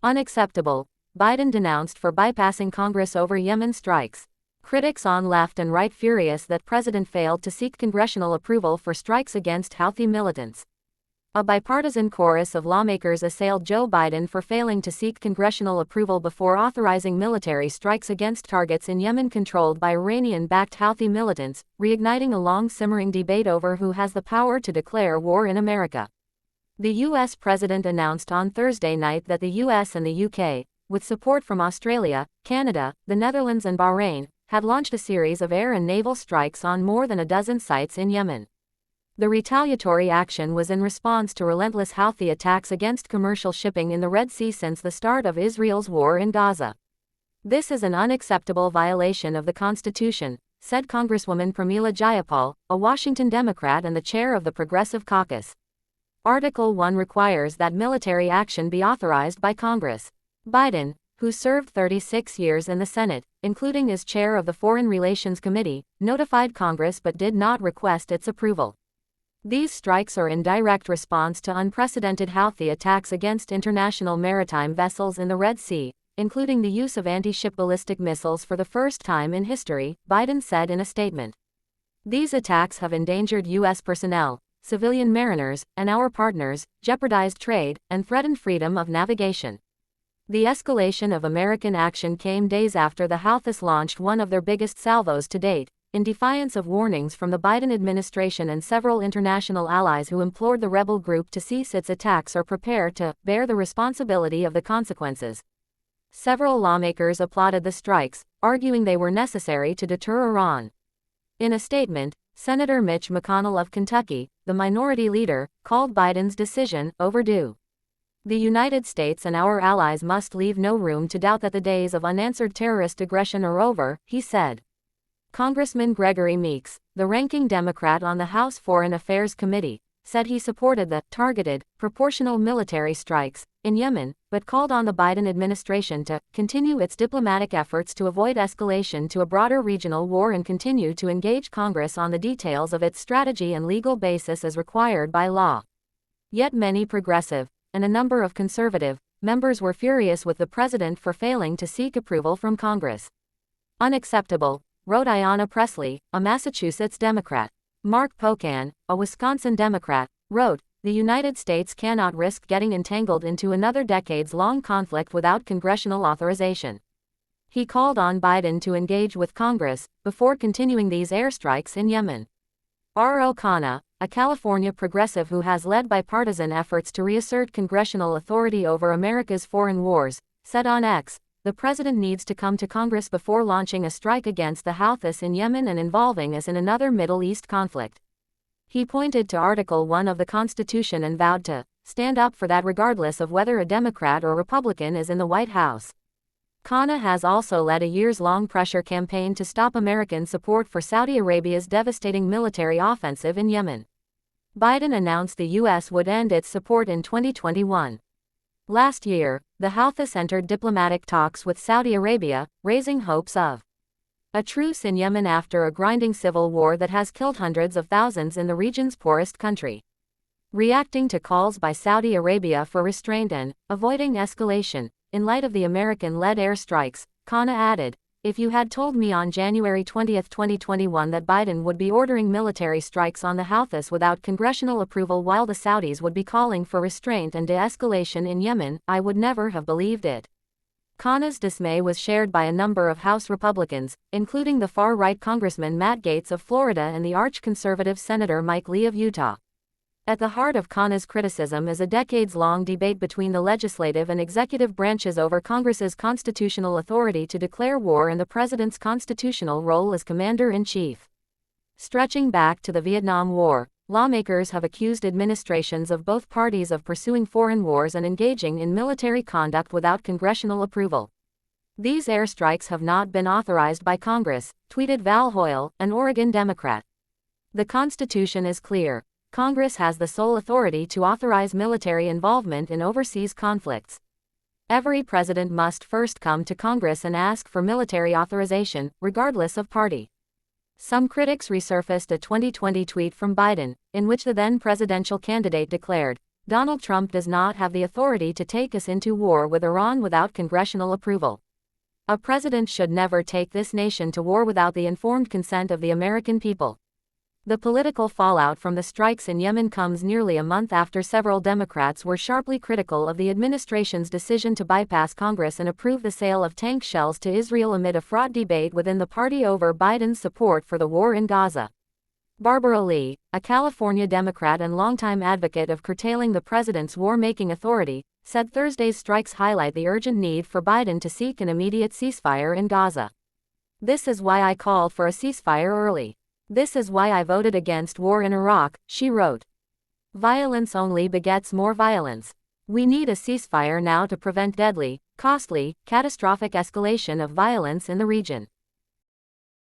Unacceptable, Biden denounced for bypassing Congress over Yemen strikes. Critics on left and right furious that President failed to seek congressional approval for strikes against Houthi militants. A bipartisan chorus of lawmakers assailed Joe Biden for failing to seek congressional approval before authorizing military strikes against targets in Yemen controlled by Iranian-backed Houthi militants, reigniting a long-simmering debate over who has the power to declare war in America. The U.S. president announced on Thursday night that the U.S. and the U.K., with support from Australia, Canada, the Netherlands and Bahrain, had launched a series of air and naval strikes on more than a dozen sites in Yemen. The retaliatory action was in response to relentless Houthi attacks against commercial shipping in the Red Sea since the start of Israel's war in Gaza. This is an unacceptable violation of the Constitution, said Congresswoman Pramila Jayapal, a Washington Democrat and the chair of the Progressive Caucus. Article 1 requires that military action be authorized by Congress. Biden, who served 36 years in the Senate, including as chair of the Foreign Relations Committee, notified Congress but did not request its approval. These strikes are in direct response to unprecedented Houthi attacks against international maritime vessels in the Red Sea, including the use of anti-ship ballistic missiles for the first time in history, Biden said in a statement. These attacks have endangered U.S. personnel, civilian mariners, and our partners, jeopardized trade, and threatened freedom of navigation. The escalation of American action came days after the Houthis launched one of their biggest salvos to date, in defiance of warnings from the Biden administration and several international allies who implored the rebel group to cease its attacks or prepare to bear the responsibility of the consequences. Several lawmakers applauded the strikes, arguing they were necessary to deter Iran. In a statement, Senator Mitch McConnell of Kentucky, the minority leader, called Biden's decision overdue. The United States and our allies must leave no room to doubt that the days of unanswered terrorist aggression are over, he said. Congressman Gregory Meeks, the ranking Democrat on the House Foreign Affairs Committee, said he supported the targeted, proportional military strikes in Yemen, but called on the Biden administration to continue its diplomatic efforts to avoid escalation to a broader regional war and continue to engage Congress on the details of its strategy and legal basis as required by law. Yet many progressive, and a number of conservative, members were furious with the president for failing to seek approval from Congress. Unacceptable, wrote Ayanna Pressley, a Massachusetts Democrat. Mark Pocan, a Wisconsin Democrat, wrote, "The United States cannot risk getting entangled into another decades-long conflict without congressional authorization." He called on Biden to engage with Congress before continuing these airstrikes in Yemen. R.O. Khanna, a California progressive who has led bipartisan efforts to reassert congressional authority over America's foreign wars, said on X, "The president needs to come to Congress before launching a strike against the Houthis in Yemen and involving us in another Middle East conflict." He pointed to Article 1 of the Constitution and vowed to stand up for that regardless of whether a Democrat or Republican is in the White House. Khanna has also led a years-long pressure campaign to stop American support for Saudi Arabia's devastating military offensive in Yemen. Biden announced the U.S. would end its support in 2021. Last year, the Houthis entered diplomatic talks with Saudi Arabia, raising hopes of a truce in Yemen after a grinding civil war that has killed hundreds of thousands in the region's poorest country. Reacting to calls by Saudi Arabia for restraint and avoiding escalation, in light of the American-led airstrikes, Khanna added, "If you had told me on January 20, 2021 that Biden would be ordering military strikes on the Houthis without congressional approval while the Saudis would be calling for restraint and de-escalation in Yemen, I would never have believed it." Khanna's dismay was shared by a number of House Republicans, including the far-right Congressman Matt Gaetz of Florida and the arch-conservative Senator Mike Lee of Utah. At the heart of Khanna's criticism is a decades-long debate between the legislative and executive branches over Congress's constitutional authority to declare war and the president's constitutional role as commander-in-chief. Stretching back to the Vietnam War, lawmakers have accused administrations of both parties of pursuing foreign wars and engaging in military conduct without congressional approval. "These airstrikes have not been authorized by Congress," tweeted Val Hoyle, an Oregon Democrat. "The Constitution is clear. Congress has the sole authority to authorize military involvement in overseas conflicts. Every president must first come to Congress and ask for military authorization, regardless of party." Some critics resurfaced a 2020 tweet from Biden, in which the then presidential candidate declared, Donald Trump does not have the authority to take us into war with Iran without congressional approval. A president should never take this nation to war without the informed consent of the American people. The political fallout from the strikes in Yemen comes nearly a month after several Democrats were sharply critical of the administration's decision to bypass Congress and approve the sale of tank shells to Israel amid a fraught debate within the party over Biden's support for the war in Gaza. Barbara Lee, a California Democrat and longtime advocate of curtailing the president's war-making authority, said Thursday's strikes highlight the urgent need for Biden to seek an immediate ceasefire in Gaza. "This is why I called for a ceasefire early. This is why I voted against war in Iraq," she wrote. "Violence only begets more violence. We need a ceasefire now to prevent deadly, costly, catastrophic escalation of violence in the region."